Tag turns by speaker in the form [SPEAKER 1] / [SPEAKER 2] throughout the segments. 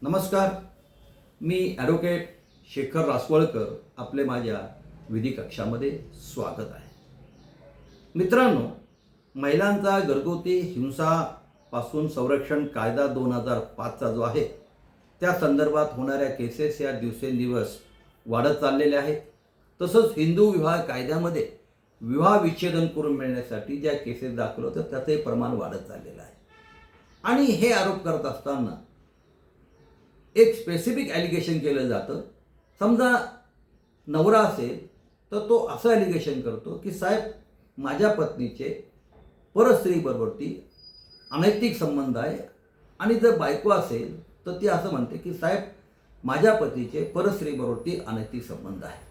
[SPEAKER 1] नमस्कार. मी ॲडव्होकेट शेखर रासवळकर आपले माझ्या विधी कक्षामध्ये स्वागत आहे. मित्रांनो, महिलांचा घरगुती हिंसापासून संरक्षण कायदा 2005चा जो आहे त्या संदर्भात होणाऱ्या केसेस या दिवसेंदिवस वाढत चाललेल्या आहेत. तसंच हिंदू विवाह कायद्यामध्ये विवाह विच्छेदन करून मिळण्यासाठी ज्या केसेस दाखल होतात त्याचंही प्रमाण वाढत चाललेलं आहे. आणि हे आरोप करत असताना एक स्पेसिफिक ॲलिगेशन केलं जातं. समजा नवरा असेल तर तो असं ॲलिगेशन करतो की साहेब, माझ्या पत्नीचे परस्त्रीबरोबरती अनैतिक संबंध आहे. आणि जर बायको असेल तर ती असं म्हणते की साहेब, माझ्या पतीचे परस्त्रीबरोबरती अनैतिक संबंध आहे.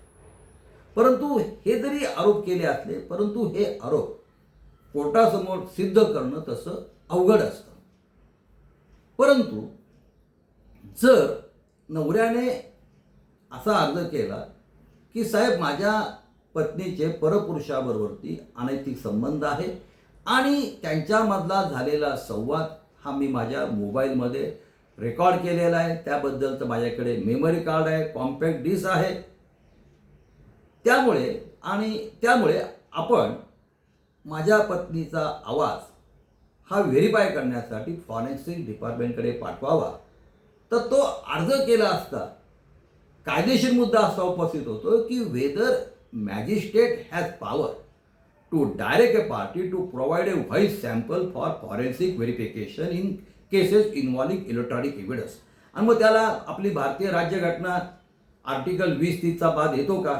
[SPEAKER 1] परंतु हे जरी आरोप केले असले, परंतु हे आरोप कोर्टासमोर सिद्ध करणं तसं अवघड असतं. परंतु जर नवऱ्याने असा अर्ज केला की साहेब, माझ्या पत्नीचे परपुरुषाबरोबरती अनैतिक संबंध आहे आणि त्यांच्यामधला झालेला संवाद हा मी माझ्या मोबाईलमध्ये रेकॉर्ड केलेला आहे, त्याबद्दलचं माझ्याकडे मेमरी कार्ड आहे, कॉम्पॅक्ट डिस्क आहे, त्यामुळे आपण माझ्या पत्नीचा आवाज हा व्हेरीफाय करण्यासाठी फॉरेन्सिक डिपार्टमेंटकडे पाठवावा. तर तो अर्ज केला असता कायदेशीर मुद्दा असा उपस्थित होतो की whether magistrate has power to direct a party to provide a voice sample for forensic verification in cases involving electronic evidence. आणि मग त्याला आपली भारतीय राज्यघटना आर्टिकल 20-30चा बाद येतो का?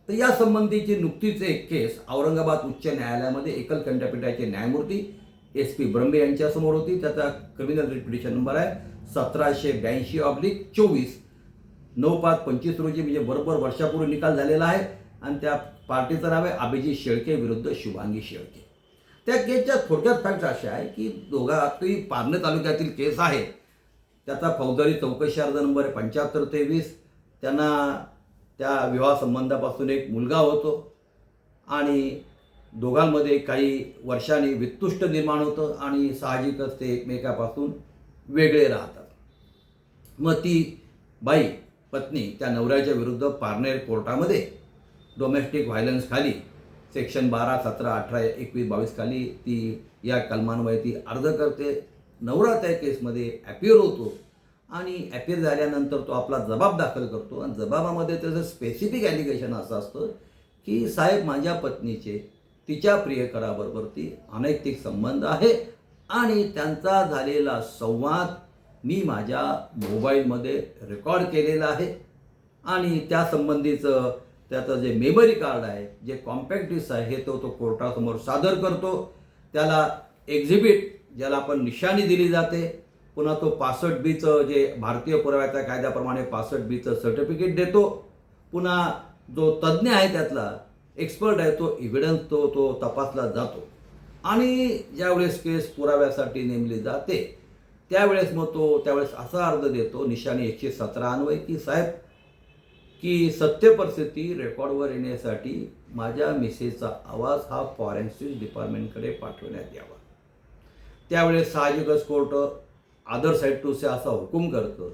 [SPEAKER 1] तर या संबंधीची नुकतीच एक केस औरंगाबाद उच्च न्यायालयामध्ये एकल खंडपीठाचे न्यायमूर्ती SP ब्रह्मे यांच्यासमोर होती. त्याचा क्रिमिनल रिट पिटिशन नंबर आहे 1782/24 9/5/25 रोजी, म्हणजे बरोबर वर्षापूर्वी निकाल झालेला आहे. आणि त्या पार्टीचं नाव आहे अभिजित शेळके विरुद्ध शुभांगी शेळके. त्या केसच्या थोडक्यात फॅक्ट अशा आहे की दोघांतही पारणे तालुक्यातील केस आहे. त्याचा फौजदारी चौकशी अर्ज नंबर 7523. त्यांना त्या विवाह संबंधापासून एक मुलगा होतो आणि दोघांमध्ये काही वर्षांनी वित्तुष्ट निर्माण होतं आणि साहजिकच ते एकमेकापासून वेगळे राहतात. मग ती बाई पत्नी त्या नवऱ्याच्या विरुद्ध पारनेर कोर्टामध्ये डोमेस्टिक व्हायलन्स खाली सेक्शन 12, 17, 18, 21, 22 खाली ती या कलमान्वये ती अर्ज करते. नवरा त्या केसमध्ये ॲपियर होतो आणि ॲपियर झाल्यानंतर तो आपला जबाब दाखल करतो. आणि जबाबामध्ये त्याचं स्पेसिफिक ॲलिगेशन असं असतं की साहेब, माझ्या पत्नीचे तिच्या प्रियकराबरोबरती अनैतिक संबंध आहे आणि त्यांचा झालेला संवाद मी माझ्या मोबाईलमध्ये रेकॉर्ड केलेला आहे आणि त्या संबंधीचं त्याचं जे मेमरी कार्ड आहे, जे कॉम्पॅक्ट डिस्क आहे, हे तो कोर्टासमोर सादर करतो. त्याला एक्झिबिट, ज्याला आपण निशाणी दिली जाते, पुन्हा तो 65B जे भारतीय पुराव्याच्या कायद्याप्रमाणे 65B सर्टिफिकेट देतो. पुन्हा जो तज्ज्ञ आहे, त्यातला एक्सपर्ट आहे, तो एव्हिडन्स तो तपासला जातो. आणि ज्यावेळेस केस पुराव्यासाठी नेमली जाते त्यावेळेस त्यावेळेस असा अर्ज देतो निशाणी 117 अन्वये की साहेब, की सत्य परिस्थिती रेकॉर्डवर येण्यासाठी माझ्या मिसेसचा आवाज हा फॉरेन्सिक डिपार्टमेंटकडे पाठवण्यात यावा. त्यावेळेस साहजिकच कोर्ट अदर साईड टू से असा हुकूम करतं.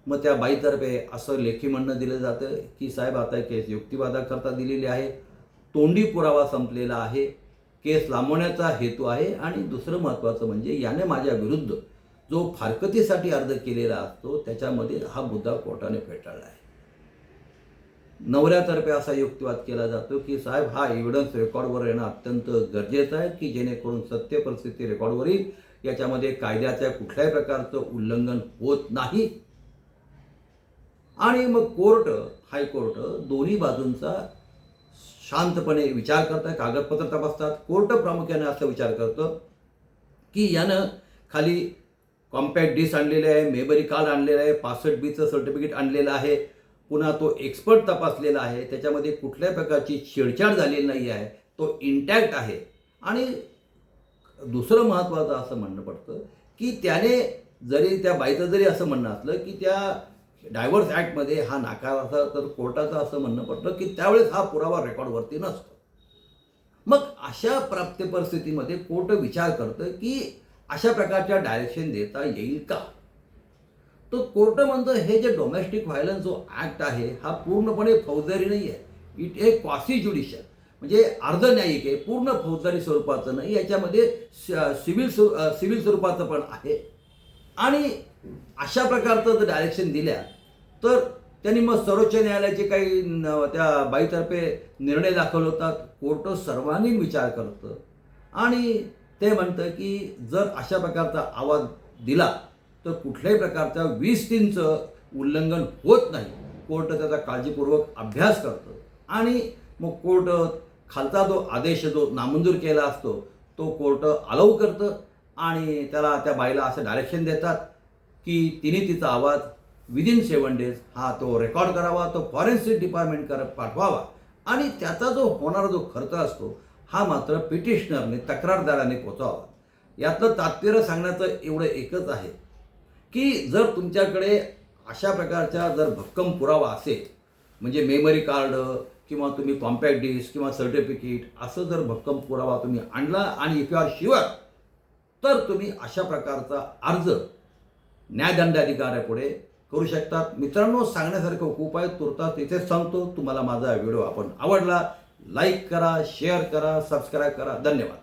[SPEAKER 1] मग त्या बाईतर्फे असं लेखी म्हणणं दिलं जातं की साहेब, आता केस युक्तिवादाकरता दिलेली आहे, तोंडी पुरावा संपलेला आहे, केस लांबवण्याचा हेतू आहे. आणि दुसरं महत्त्वाचं म्हणजे याने माझ्या विरुद्ध जो फारकतीसाठी अर्ज केलेला असतो त्याच्यामध्ये हा मुद्दा कोर्टाने फेटाळला आहे. नवऱ्यातर्फे असा युक्तिवाद केला जातो की साहेब, हा एव्हिडन्स रेकॉर्डवर येणं अत्यंत गरजेचं आहे की जेणेकरून सत्य परिस्थिती रेकॉर्डवर येईल, याच्यामध्ये कायद्याच्या कुठल्याही प्रकारचं उल्लंघन होत नाही. आणि मग हायकोर्ट दोन्ही बाजूंचा शांतपणे विचार करतात, कागदपत्र तपासतात. कोर्ट प्रामुख्याने असा विचार करतं की यानं खाली कॉम्पॅक्ट डिस्क आणलेले आहे, मेमरी कार्ड आणलेलं आहे, 65B सर्टिफिकेट आणलेलं आहे, पुन्हा तो एक्सपर्ट तपासलेला आहे, त्याच्यामध्ये कुठल्याही प्रकारची छेडछाड झालेली नाही आहे, तो इंटॅक्ट आहे. आणि दुसरं महत्त्वाचं असं म्हणणं पडतं की त्याने त्या बाईचं जरी असं म्हणणं असलं की त्या डायव्हर्स ॲक्टमध्ये हा नाकार असा, तर कोर्टाचं असं म्हणणं पडतं की त्यावेळेस हा पुरावा रेकॉर्डवरती नसतो. मग अशा प्राप्त परिस्थितीमध्ये कोर्ट विचार करतं की अशा प्रकारच्या डायरेक्शन देता येईल का? तो कोर्ट म्हणतं हे जे डोमेस्टिक व्हायलन्स जो ॲक्ट आहे हा पूर्णपणे फौजदारी नाही आहे. इट ए क्वासी ज्युडिशियल, म्हणजे अर्धन्यायिक आहे, पूर्ण फौजदारी स्वरूपाचं नाही, याच्यामध्ये सिव्हिल स्वरूपाचं पण आहे. आणि अशा प्रकारचं जर डायरेक्शन दिल्या तर त्यांनी मग सर्वोच्च न्यायालयाचे काही त्या बाईतर्फे निर्णय दाखल होतात. कोर्ट सर्वांगीण विचार करतं आणि ते म्हणतं की जर अशा प्रकारचा आवाज दिला तर कुठल्याही प्रकारच्या 20(3)चं उल्लंघन होत नाही. कोर्ट त्याचा काळजीपूर्वक अभ्यास करतं आणि मग कोर्ट खालचा जो आदेश जो नामंजूर केला असतो तो कोर्ट अलाऊ करतं आणि त्याला त्या बाईला असं डायरेक्शन देतात की तिने तिचा आवाज विदिन 7 days हा तो रेकॉर्ड करावा, तो फॉरेन्सिक डिपार्टमेंट पाठवावा आणि त्याचा जो होणारा जो खर्च असतो हा मात्र पिटिशनरने तक्रारदाराने पोचावा. यातलं तात्पर्य सांगण्याचं एवढं एकच आहे की जर तुमच्याकडे अशा प्रकारचा जर भक्कम पुरावा असेल, म्हणजे मेमरी कार्ड किंवा तुम्ही कॉम्पॅक्ट डिस्क किंवा सर्टिफिकेट असं जर भक्कम पुरावा तुम्ही आणला आणि इफ यू आर शुअर तर तुम्ही अशा प्रकारचा अर्ज न्यायदंडाधिकाऱ्यापुढे करू शकतात. मित्रांनो, सांगण्यासारखं खूप आहे, तुर्तास इथेच सांगतो. तुम्हाला माझा व्हिडिओ आवडला, लाईक करा, शेअर करा, सबस्क्राईब करा. धन्यवाद.